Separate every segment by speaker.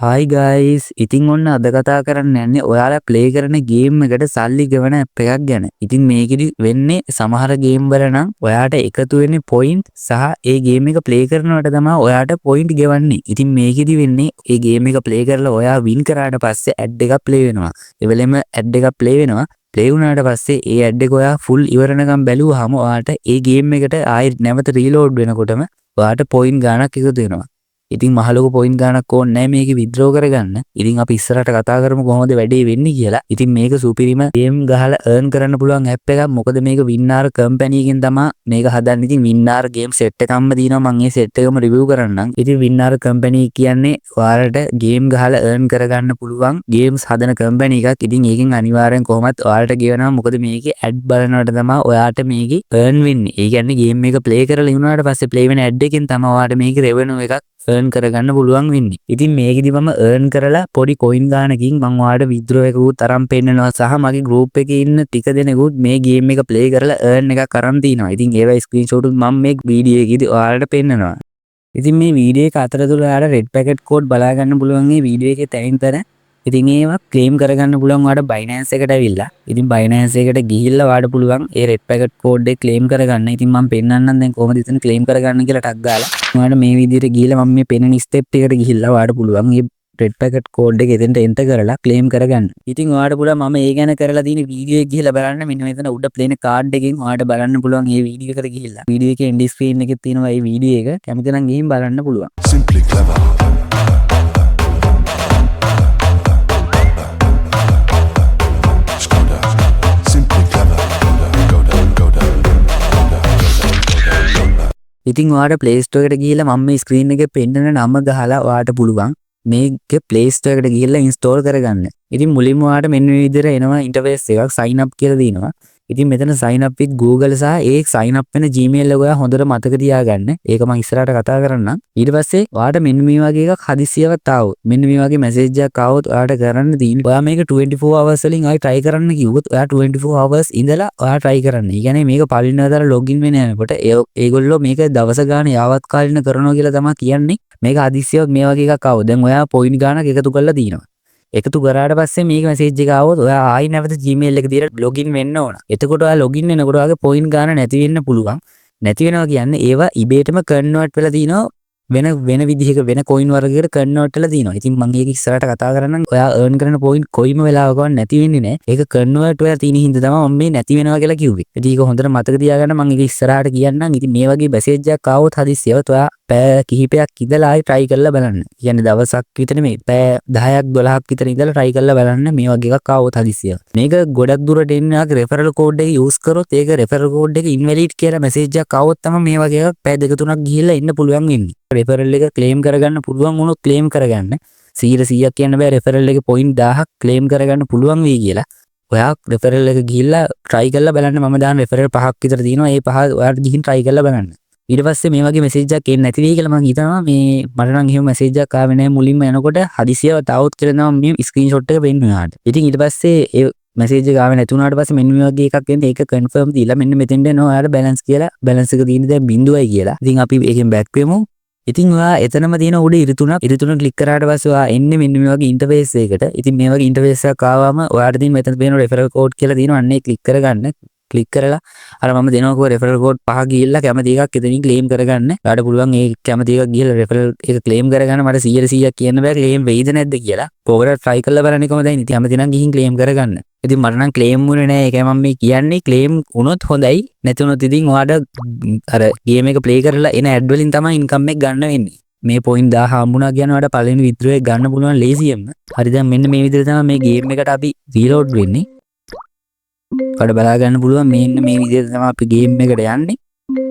Speaker 1: හයි guys ඉතින් ඔන්න අද කතා කරන්න යන්නේ ඔයාලා ප්ලේ කරන ගේම් එකට සල්ලි ගෙවන ඇප් එකක් ගැන. ඉතින් මේකෙදි වෙන්නේ සමහර ගේම් වල නම් ඔයාට එකතු වෙන්නේ පොයින්ට් සහ ඒ ගේම් එක ප්ලේ කරනකොට තමයි ඔයාට පොයින්ට් ගෙවන්නේ. ඉතින් මේකෙදි වෙන්නේ ඒ ගේම් එක ප්ලේ කරලා ඔයා වින් කරාට පස්සේ ඇඩ් එකක් ප්ලේ වෙනවා. ඒ වෙලෙම ඇඩ් එකක් ප්ලේ වෙනවා. ප්ලේ වුණාට පස්සේ ඒ ඇඩ් එක ඔයා ෆුල් ඉවරනකම් බැලුවාම ඔයාට ඒ ගේම් එකට ආයෙ නැවත රීලෝඩ් වෙනකොටම ඔයාට පොයින්ට් ගාණක් එකතු වෙනවා. ඉතින් මහලොකු පොයින්ට් ගානක් ඕනේ නැහැ මේක විත්ඩ්‍රෝ කරගන්න. ඉතින් අපි ඉස්සරහට කතා කරමු කොහොමද වැඩේ වෙන්නේ කියලා. ඉතින් මේක සුපිරිම ගේම් ගහලා earn කරන්න පුළුවන් ඇප් එකක්. මොකද මේක වින්නාර් කම්පැනි එකෙන් තමයි මේක හදන්නේ. ඉතින් වින්නාර් ගේම් සෙට් එකක්ම දිනවා. මම මේ සෙට් එකම රිවිව් කරන්නම්. ඉතින් වින්නාර් කම්පැනි කියන්නේ ඔයාලට ගේම් ගහලා earn කරගන්න පුළුවන් ගේම්ස් හදන කම්පැනි එකක්. ඉතින් ඒකෙන් අනිවාර්යෙන් කොහොමත් ඔයාලට ගෙවනවා. මොකද මේකේ ඇඩ් බලනකොට තමයි ඔයාට මේකේ earn වෙන්නේ. ඒ කියන්නේ ගේම් එක ප්ලේ කරලා ඉවරනාට පස්සේ ප්ලේ වෙන ඇඩ් එකෙන් තමයි ඔයාට මේකේ රෙවෙනියු එකක් earn කරගන්න පුළුවන් වෙන්නේ. ඉතින් මේකෙදි මම earn කරලා පොඩි coin ගානකින් මම ඔයාලට withdraw එකකුත් අරන් පෙන්නනවා සහ මගේ group එකේ ඉන්න ටික දෙනෙකුත් මේ game එක play කරලා earn එකක් අරන් තිනවා. ඉතින් ඒවා screenshot උත් මම මේ video එකේදී ඔයාලට පෙන්නනවා. ඉතින් මේ video එක අතරතුර ඔයාලට red packet code බලා ගන්න පුළුවන් මේ video එකේ තැනින් තැන. ඉතින් ඒවා claim කරගන්න පුළුවන් ඔයාලට Binance එකට ඇවිල්ලා. ඉතින් Binance එකට ගිහිල්ලා ඔයාලට පුළුවන් ඒ red packet code එක claim කරගන්න. ඉතින් මම පෙන්නන්නම් දැන් කොහොමද ඉතින් claim කරගන්න කියලා ටක් ගාලා. ඔයාලට මේ විදිහට ගිහිල්ලා මම මේ පෙන්නන step එකට ගිහිල්ලා ඔයාලට පුළුවන් මේ red packet code එක එතෙන්ට enter කරලා claim කරගන්න. ඉතින් ඔයාලට පුළුවන් මම ඒ ගැන කරලා තියෙන video එක ගිහිල්ලා බලන්න. මෙන්න මෙතන උඩ play card එකෙන් ඔයාලට බලන්න පුළුවන් මේ video එකට ගිහිල්ලා. video එකේ end screen එකේ තියෙනවා මේ video එක. කැමති නම් ගිහින් බලන්න පුළුවන්.
Speaker 2: Simply clever.
Speaker 1: ඉතින් ඔයාලට Play Store එකට ගිහිල්ලා මම මේ ස්ක්‍රීන් එකේ පෙන්නන නම ගහලා ඔයාලට පුළුවන් මේක Play Store එකට ගිහිල්ලා ඉන්ස්ටෝල් කරගන්න. ඉතින් මුලින්ම ඔයාලට මෙන්න මේ විදිහට එනවා ඉන්ටර්ෆේස් එකක් sign up කියලා දිනවා. ඉතින් මෙතන sign up with Google සහ ඒ sign up වෙන Gmail එක ඔයා හොඳට මතක තියාගන්න. ඒක මම ඉස්සරහට කතා කරන්නම්. ඊට පස්සේ ඔයාලට මෙන්න මේ වගේ එකක් හදිසියවත් ආවොත් මෙන්න මේ වගේ මැසේජ් එකක් ආවොත් ඔයාලට කරන්න තියෙන්නේ ඔයා මේක 24 hours වලින් ආයි try කරන්න කිව්වොත් ඔයා 24 hours ඉඳලා ඔයා try කරන්න. ඒ කියන්නේ මේක පළවෙනි වතාවට login වෙන යනකොට ඒගොල්ලෝ මේක දවස ගාන යාවත් කාලින කරනවා කියලා තමයි කියන්නේ. මේක හදිසියවත් මේ වගේ එකක් ආවොත් දැන් ඔයා point ගානක් එකතු කරලා තියෙනවා. එකතු කරාට පස්සේ මේක මැසේජ් එක ආවොත් ඔයා ආයි නැවත Gmail එක දිහට login වෙන්න ඕන. එතකොට ඔයා login වෙනකොට ඔයාගේ point ගාන නැති වෙන්න පුළුවන්. නැති වෙනවා කියන්නේ ඒවා ඉබේටම convert වෙලා තිනවා වෙන විදිහක වෙන coin වර්ගයකට convert වෙලා තිනවා. ඉතින් මම ඒක ඉස්සරහට කතා කරන්නම්. ඔයා earn කරන point කොයිම වෙලාවකවත් නැති වෙන්නේ නැහැ. ඒක convert වෙලා තියෙන හින්දා තමයි මම මේ නැති වෙනවා කියලා කිව්වේ. ඉතින් ඒක හොඳට මතක තියාගන්න මම ඒක ඉස්සරහට කියන්නම්. ඉතින් මේ වගේ message එකක් ආවොත් හදිස්සියවත් ඔයා පැය කිහිපයක් ඉඳලා ආයි try කරලා බලන්න. කියන්නේ දවසක් විතර මේ පැය 10ක් 12ක් විතර ඉඳලා try කරලා බලන්න මේ වගේ එකක් ආවොත් හදිස්සිය. මේක ගොඩක් දුරට එන්න ආගේ referral code එක use කරොත් ඒක referral code එක invalid කියලා message එකක් ආවොත් තමයි මේ වගේ එකක් පැය 2-3ක් ගිහිල්ලා එන්න පුළුවන් වෙන්නේ. referral එක claim කරගන්න පුළුවන් වුණොත් claim කරගන්න. 100%ක් කියන්න බෑ referral එකේ point 1000ක් claim කරගන්න පුළුවන් වෙයි කියලා. ඔයා referral එක ගිහිල්ලා try කරලා බලන්න. මම දාන referral 5ක් විතර තියෙනවා. ඒ 5 ඔයාලා ගිහින් try කරලා බලන්න. ඊට පස්සේ මේ වගේ මැසේජ් එකක් එන්නේ නැති වෙයි කියලා මම හිතනවා. මේ මට නම් එහෙම මැසේජ් එකක් ආවේ නැහැ මුලින්ම එනකොට හදිසියව තාවුත් කියලා තමයි මේ ස්ක්‍රීන්ෂොට් එක වෙන්නේ ඔයාලට. ඉතින් ඊට පස්සේ ඒ මැසේජ් එක ආවේ නැති වුණාට පස්සේ මෙන්න මේ වගේ එකක් එන්නේ. ඒක කන්ෆර්ම් දීලා මෙන්න මෙතෙන්ට එනවා ඔයාලට බැලන්ස් කියලා. බැලන්ස් එක තියෙන්නේ දැන් 0යි කියලා. ඉතින් අපි ඒකෙන් බෑක් වෙමු. ඉතින් ඔයා එතනම තියෙන උඩ ඉරිතුන ක්ලික් කරාට පස්සේ ඔයා එන්නේ මෙන්න මේ වගේ ඉන්ටර්ෆේස් එකකට. ඉතින් මේ වගේ ඉන්ටර්ෆේස් එකක් ආවම ඔයාලට තියෙන මෙතන තියෙන රෙෆරල් කෝඩ් කියලා තියෙනවා. අන්න ඒ ක්ලික් කරගන්න. ක්ලික් කරලා අර මම දෙනවකෝ රෙෆරල් කෝඩ් 5 ගිහිල්ලා කැමති එකක් එතනින් ක්ලේම් කරගන්න. ඔයාලට පුළුවන් ඒ කැමති එකක් ගිහිල්ලා රෙෆරල් එක ක්ලේම් කරගන්න. මට 100% කියන්න බෑ ක්ලේම් වෙයිද නැද්ද කියලා. කොහොමද try කරලා බලන්නේ කොහොමද? ඉතින් කැමති නම් ගිහින් ක්ලේම් කරගන්න. ඉතින් මට නම් ක්ලේම් වුණේ නෑ. ඒකයි මම මේ කියන්නේ ක්ලේම් වුණොත් හොඳයි. නැති වුණොත් ඉතින් ඔයාලට අර ගේම් එක ප්ලේ කරලා එන ඇඩ් වලින් තමයි ඉන්කම් එක ගන්න වෙන්නේ. මේ point 1000 හම්බුණා කියන ඔයාලට පළවෙනි withdraw එක ගන්න පුළුවන් ලේසියෙන්ම. හරි දැන් මෙන්න මේ විදිහට තමයි මේ ගේම් එකට අපි reload වෙන්නේ. ඔයාලට බලා ගන්න පුළුවන් මෙන්න මේ විදිහට තමයි අපි ගේම් එකට යන්නේ.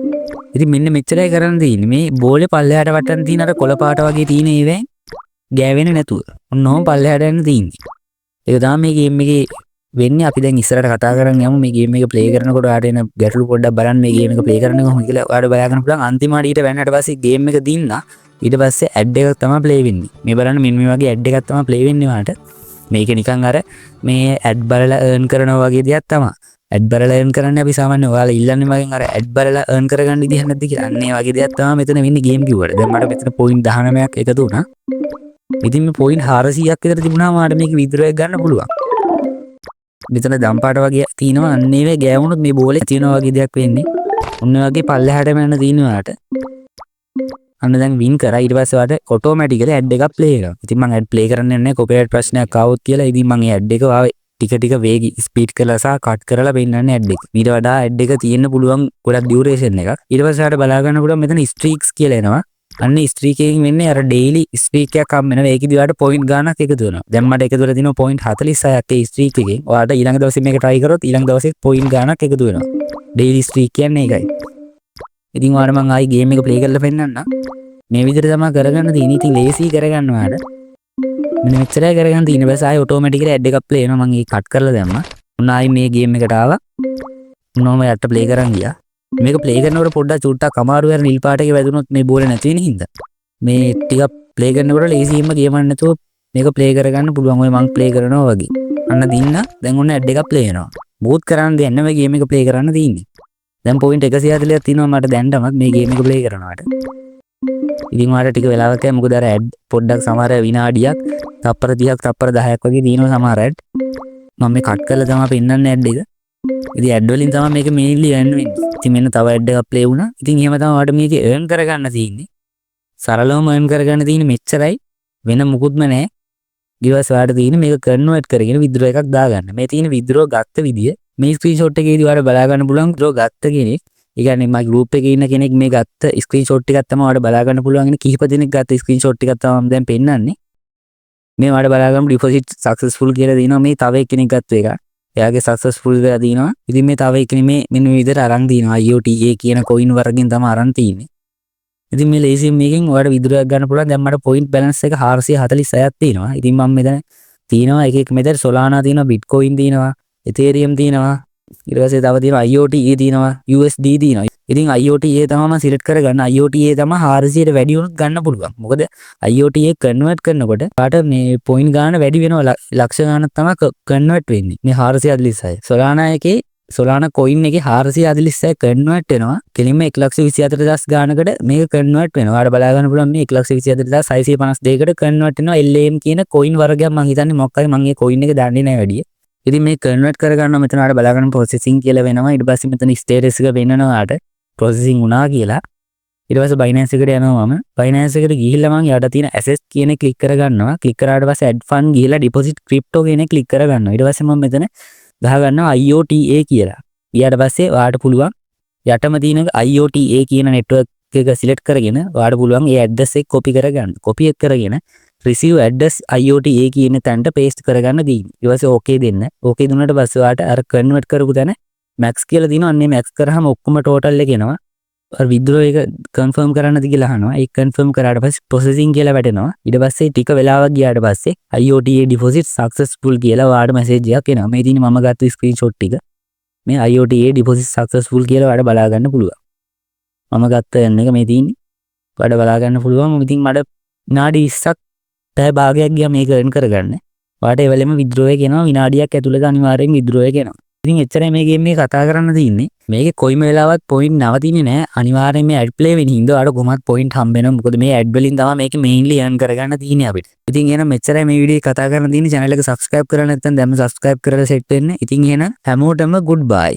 Speaker 1: ඉතින් මෙන්න මෙච්චරයි කරන්න තියෙන්නේ. මේ බෝලේ පල්ලෙහාට වටන්න තියෙන අර කොළ පාට වගේ තියෙන ඒවෙන් ගෑවෙන්නේ නැතුව. ඔන්නෝම පල්ලෙහාට යන්න තියෙන්නේ. ඒක තමයි මේ ගේම් එකේ වෙන්නේ. අපි දැන් ඉස්සරහට කතා කරන් යමු. මේ ගේම් එක ප්ලේ කරනකොට ඔයාලට එන ගැටලු පොඩ්ඩක් බලන්න. මේ ගේම් එක ප්ලේ කරන්න කොහොමද කියලා ඔයාලට බලා ගන්න පුළුවන්. අන්තිමට ඊට වැන්නට පස්සේ ගේම් එක දින්නා. ඊට පස්සේ ඇඩ් එකක් තමයි ප්ලේ වෙන්නේ. මේ බලන්න මෙන්න මේ වගේ ඇඩ් එකක් තමයි ප්ලේ වෙන්නේ ඔයාලට. මේක නිකන් අර මේ ඇඩ් බලලා earn කරනවා වගේ දෙයක් තමයි. ඇඩ් බලලා earn කරන්නේ අපි සාමාන්‍යයෙන් ඔයාලා ඉල්ලන්නේ මගෙන් අර ඇඩ් බලලා earn කරගන්න විදිහක් නැද්ද කියලා. අන්න ඒ වගේ දෙයක් තමයි මෙතන වෙන්නේ ගේම් කිව්වට. දැන් මට මෙතන point 19ක් එකතු වුණා. ඉතින් මේ පොයින්ට් 400ක් විතර තිබුණාම ආට මේක විද්‍රෝහයක් ගන්න පුළුවන්. මෙතන දම්පාට වගේ තියෙනවා. අන්න ඒවේ ගෑවුනොත් මේ බෝලේ තියෙනවා වගේ දෙයක් වෙන්නේ. ඔන්න වගේ පල්ලෙහාටම යන තියෙනවාට. අන්න දැන් වින් කරා. ඊට පස්සේ වාට ඔටෝමැටිකලි ඇඩ් එකක් ප්ලේ කරනවා. ඉතින් මම ඇඩ් ප්ලේ කරන්නේ නැහැ කොපිරයිට් ප්‍රශ්නයක් ආවොත් කියලා. ඉතින් මම ඒ ඇඩ් එක ටික ටික වේගි ස්පීඩ් කරලා සහ කට් කරලා පෙන්නන්නේ ඇඩ් එක. ඊට වඩා ඇඩ් එක තියෙන්න පුළුවන් ගොඩක් ඩියුරේෂන් එකක්. ඊට පස්සේ වාට බලා ගන්න පුළුවන් මෙතන ස්ට්‍රීක්ස් කියලා එනවා. අන්න ස්ට්‍රීක් එකකින් වෙන්නේ අර ඩේලි ස්ට්‍රීක් එකක් හම් වෙනවා. ඒකෙදි වාට පොයින්ට් ගාණක් එකතු වෙනවා. දැන් මට එකතු වෙලා තියෙනවා පොයින්ට් 46ක් ඒ ස්ට්‍රීක් එකෙන්. ඔයාලට ඊළඟ දවසේ මේක try කරොත් ඊළඟ දවසේ පොයින්ට් ගාණක් එකතු වෙනවා. ඩේලි ස්ට්‍රීක් කියන්නේ ඒකයි. ඉතින් ඔයාලට මම ආයි ගේම් එක ප්ලේ කරලා පෙන්නන්නම්. මේ විදිහට තමයි කරගන්න තියෙන්නේ. ඉතින් ලේසි කරගන්න ඔයාලට. මෙන්න මෙච්චරයි කරගන්න තියෙන්නේ. බස් ආයි ඔටෝමැටිකලි ඇඩ් එකක් ප්ලේ වෙනවා. මම ඒක කට් කරලා දැම්මා. උන් ආයි මේ ගේම් එකට ආවා. උන්වම යට ප්ලේ කරන් ගියා. මේක ප්ලේ කරනකොට පොඩ්ඩක් චුට්ටක් අමාරු වෙන නිල් පාට එක වැදුනොත් මේ බෝලේ නැති වෙන හින්දා. මේ ටික ප්ලේ කරනකොට ලේසියෙන්ම ගේමක් නැතුව මේක ප්ලේ කරගන්න පුළුවන්. ඔය මම ප්ලේ කරනවා වගේ. අන්න දින්න දැන් ඔන්න ඇඩ් එකක් ප්ලේ වෙනවා. බූත් කරන්න දෙන්නේ නැහැ. මේ ගේම් එක ප්ලේ කරන්න තියෙන්නේ. දැන් පොයින්ට් 140ක් තියෙනවා මට දැන්ටමත් මේ ගේම් එක ප්ලේ කරනවාට. ඉතින් ඔයාලට ටික වෙලාවක් යයි මොකද අර ඇඩ් පොඩ්ඩක් සමහර විනාඩියක් තප්පර 30ක් තප්පර 10ක් වගේ දිනනවා සමහර ඇඩ්. මම මේ කට් කරලා තමයි පෙන්නන්නේ ඇඩ් එක. ඉතින් ඇඩ් වලින් තමයි මේක මේන්ලි එර්න් වෙන්නේ. ඉතින් මෙන්න තව ඇඩ් එකක් ප්ලේ වුණා. ඉතින් එහෙම තමයි ඔයාලට මේක එර්න් කරගන්න තියෙන්නේ. සරලවම එර්න් කරගන්න තියෙන්නේ මෙච්චරයි. වෙන මුකුත්ම නැහැ. ඊවස් ඔයාලට තියෙන්නේ මේක කන්වර්ට් කරගෙන විද්‍රෝ එකක් දාගන්න. මේ තියෙන විද්‍රෝ ගත්ත විදිය මේ ස්ක්‍රීන්ෂොට් එකේදී ඔයාලට බලා ගන්න පුළුවන් විද්‍රෝ ගත්ත කෙනෙක්. ඒ කියන්නේ මගේ ගෲප් එකේ ඉන්න කෙනෙක් මේ ගත්ත ස්ක්‍රීන්ෂොට් ටිකක් තමයි ඔයාලට බලා ගන්න පුළුවන්. ඉන්නේ කිහිප දෙනෙක් ගත්ත ස්ක්‍රීන්ෂොට් ටිකක් තමයි මම දැන් පෙන්නන්නේ. මේ ඔයාලට බලා ගන්න ඩිපොසිට් සක්සස්ෆුල් කියලා දිනවා. මේ තව එක්කෙනෙක් ගත්ත එක. එයාගේ සක්සස්ෆුල් වෙලා දිනවා. ඉතින් මේ තව එක්කෙනෙක් මේ මෙන්න මේ විදිහට අරන් දිනවා. IOTA කියන කොයින් වර්ගෙන් තමයි අරන් තියෙන්නේ. ඉතින් මේ ලේසියෙන් මේකෙන් ඔයාලට විදුරයක් ගන්න පුළුවන්. දැන් මට පොයින්ට් බැලන්ස් එක 446ක් තියෙනවා. ඉතින් මම මෙතන තියෙනවා එක මෙතන Solana තියෙනවා, Bitcoin තියෙනවා, Ethereum තියෙනවා. ඊට පස්සේ තව තියෙනවා IOTA තියෙනවා, USD තියෙනවා. ඉතින් IOTA තමයි මම සිලෙක්ට් කරගන්න. IOTA තමයි 400ට වැඩි වුණොත් ගන්න පුළුවන්. මොකද IOTA කන්වර්ට් කරනකොට පාට මේ පොයින්ට් ගන්න වැඩි වෙනවා. ලක්ෂ ගණනක් තමයි කන්වර්ට් වෙන්නේ. මේ 446. Solana එකේ Solana coin එකේ 446 කන්වර්ට් වෙනවා. කෙලින්ම 1,24,000 ගානකට මේක කන්වර්ට් වෙනවා. ඔයාලට බලා ගන්න පුළුවන් මේ 1,24,652කට කන්වර්ට් වෙනවා. LAM කියන coin වර්ගයක් මම හිතන්නේ මොකක් හරි මම මේ coin එක දන්නේ නැහැ වැඩි. ඉතින් මේ කන්වර්ට් කරගන්න මෙතන ඔයාලට බලා ගන්න processing කියලා වෙනවා. ඊට පස්සේ මෙතන status එක වෙන්නනවා ඔයාලට processing වුණා කියලා. ඊට පස්සේ Binance එකට යනවා මම. Binance එකට ගිහිල්ලා මම යට තියෙන assets කියන එක ක්ලික් කරගන්නවා. ක්ලික් කරාට පස්සේ add fund ගිහිල්ලා deposit crypto කියන එක ක්ලික් කරගන්නවා. ඊට පස්සේ මම මෙතන ගහගන්නවා IOTA කියලා. ඊට පස්සේ ඔයාලට පුළුවන් යටම තියෙන IOTA කියන network එක select කරගෙන ඔයාලට පුළුවන් ඒ address එක copy කරගන්න. copy එක කරගෙන receive address IOTA කියන තැනට paste කරගන්න දෙන්න. ඊට පස්සේ okay දෙන්න. okay දුන්නාට පස්සේ ඔයාලට අර convert කරපු තැන max කියලා දිනවා. අන්නේ max කරාම ඔක්කොම total එක එනවා. අර withdraw එක confirm කරන්නද කියලා අහනවා. ඒක confirm කරාට පස්සේ processing කියලා වැටෙනවා. ඊට පස්සේ ටික වෙලාවක් ගියාට පස්සේ IOTA deposit successful කියලා ඔයාලට message එකක් එනවා. මේ තියෙන්නේ මම ගත්ත screenshot ටික. මේ IOTA deposit successful කියලා ඔයාලට බලා ගන්න පුළුවන්. මම ගත්ත එක මේ තියෙන්නේ. ඔයාලට බලා ගන්න පුළුවන්. ඉතින් මට විනාඩි 20ක් පැය භාගයක් ගියා මේක earn කරගන්න. ඔයාලට ඒ වෙලෙම withdraw එක එනවා. විනාඩියක් ඇතුළත අනිවාර්යෙන් withdraw එක එනවා. ඉතින් එච්චරයි මේ ගේම් එක කතා කරන්න තියෙන්නේ. මේකේ කොයිම වෙලාවත් පොයින්ට් නවතින්නේ නැහැ. අනිවාර්යයෙන් මේ ඇඩ් ප්ලේ වෙන හින්දා ඔයාලට කොහොමත් පොයින්ට් හම්බ වෙනවා. මොකද මේ ඇඩ් වලින් තමයි මේක මේන්ලි earn කරගන්න තියෙන්නේ අපිට. ඉතින් එහෙනම් මෙච්චරයි මේ වීඩියෝ කතා කරන්න තියෙන්නේ. channel එක subscribe කරලා නැත්නම් දැම්ම subscribe කරලා set වෙන්න. ඉතින් එහෙනම් හැමෝටම goodbye.